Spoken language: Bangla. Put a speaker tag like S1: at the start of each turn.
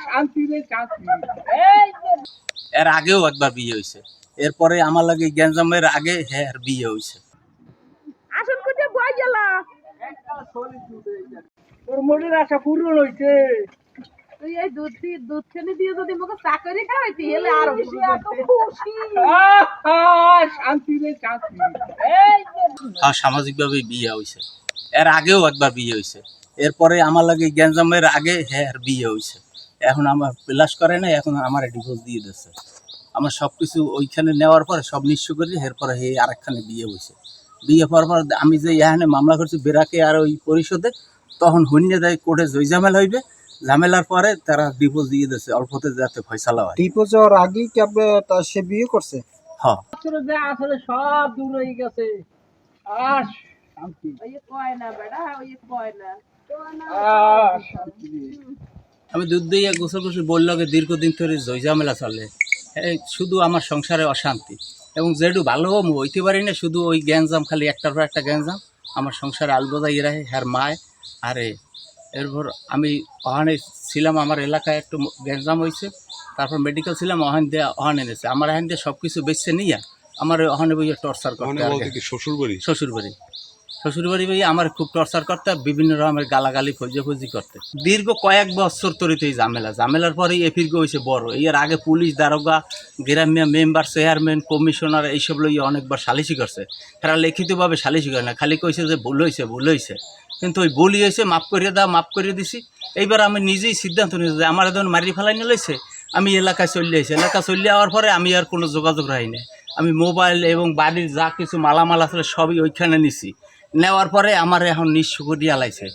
S1: শান্তি রে শান্তি।
S2: এর আগেও একবার বিয়ে হয়েছে, এরপরে আমার লাগে গ্যাঞ্জামের আগে হ্যাঁ বিয়ে হয়েছে।
S3: আসল কোটে বই গেল।
S1: তোর মনের আশা পূরণ হইছে।
S3: তুই এই দুধ খেলে দিয়ে যদি আমাকে চাকরি খাওয়াইতি এলে আরো খুশি খুশি।
S1: শান্তি রে শান্তি।
S2: হ্যাঁ, সামাজিকভাবে বিয়ে হয়েছে। এর আগেও একবার বিয়ে হয়েছে, এরপরে আমার লাগে গ্যাঞ্জামের আগে হ্যাঁ বিয়ে হয়েছে। এখন আমার প্লাস করে না, এখন আমার ডিভোর্স দিয়ে দিচ্ছে। আমার সব কিছু ওইখানে নেওয়ার পরে সব নিশ্চয় করি, এরপরে এই আরেকখানে বিয়ে হয়েছে। বিয়ে হওয়ার পর আমি যে এখানে মামলা করছি বেরাকে আর ওই পরিষদে, তখন হইনে দেয় কোর্টে জয় ঝামেলা হইবে। ঝামেলার পরে তারা ডিভোর্স দিয়ে দিচ্ছে, অল্পতে যাতে ফয়সালা হয়।
S4: ডিভোর্স হওয়ার আগেই কি সে বিয়ে করছে?
S2: হ্যাঁ,
S1: আসলে যা আসলে সব দূর হয়ে গেছে। আর শান্তি।
S3: ওই কয় না বেটা, ওই কয় না।
S1: শান্তি রে।
S2: আমি দুধ দিয়ে গোসল গোসল বললো দীর্ঘদিন ধরে জয় ঝামেলা চলে। এই শুধু আমার সংসারে অশান্তি, এবং যেটু ভালো হইতে পারি না, শুধু ওই গ্যাঞ্জাম, খালি একটার পর একটা গ্যাঞ্জাম আমার সংসারে আলবোজাই রাখে হ্যার মায়। আরে এরপর আমি ওখানে ছিলাম, আমার এলাকায় একটু গ্যাঞ্জাম হয়েছে, তারপর মেডিকেল ছিলাম, ওখান দিয়ে ওখানে এনেছে আমার এখান দিয়ে সব কিছু বেচছে নিয়ে আমার ওখানে বইয়ে টর্চার করতে। শ্বশুরবাড়ি বই আমার খুব টর্চার করতে, আর বিভিন্ন রকমের গালাগালি ফৌজি করতে। দীর্ঘ কয়েক বছর তরিত এই ঝামেলার পরেই এফির্গ হয়েছে বড়। এর আগে পুলিশ, দারোগা, গ্রাম্য মেম্বার, চেয়ারম্যান, কমিশনার এইসব লইয়ে অনেকবার সালিশি করছে। তারা লিখিতভাবে সালিশি করে না, খালি কইছে যে ভুল হয়েছে। কিন্তু ওই ভুলই হয়েছে, মাফ করিয়ে দিছি। এইবার আমি নিজেই সিদ্ধান্ত নিয়েছি যে আমার যখন মারি ফেলাই নিয়েছে, আমি এলাকায় চলে আসি। এলাকা চলে যাওয়ার পরে আমি আর কোনো যোগাযোগ রাখি না। আমি মোবাইল এবং বাড়ির যা কিছু মালামাল আসলে সবই ওইখানে নিছি। নেওয়ার পরে আমার এখন নিঃস্ব করিয়া লাইছে।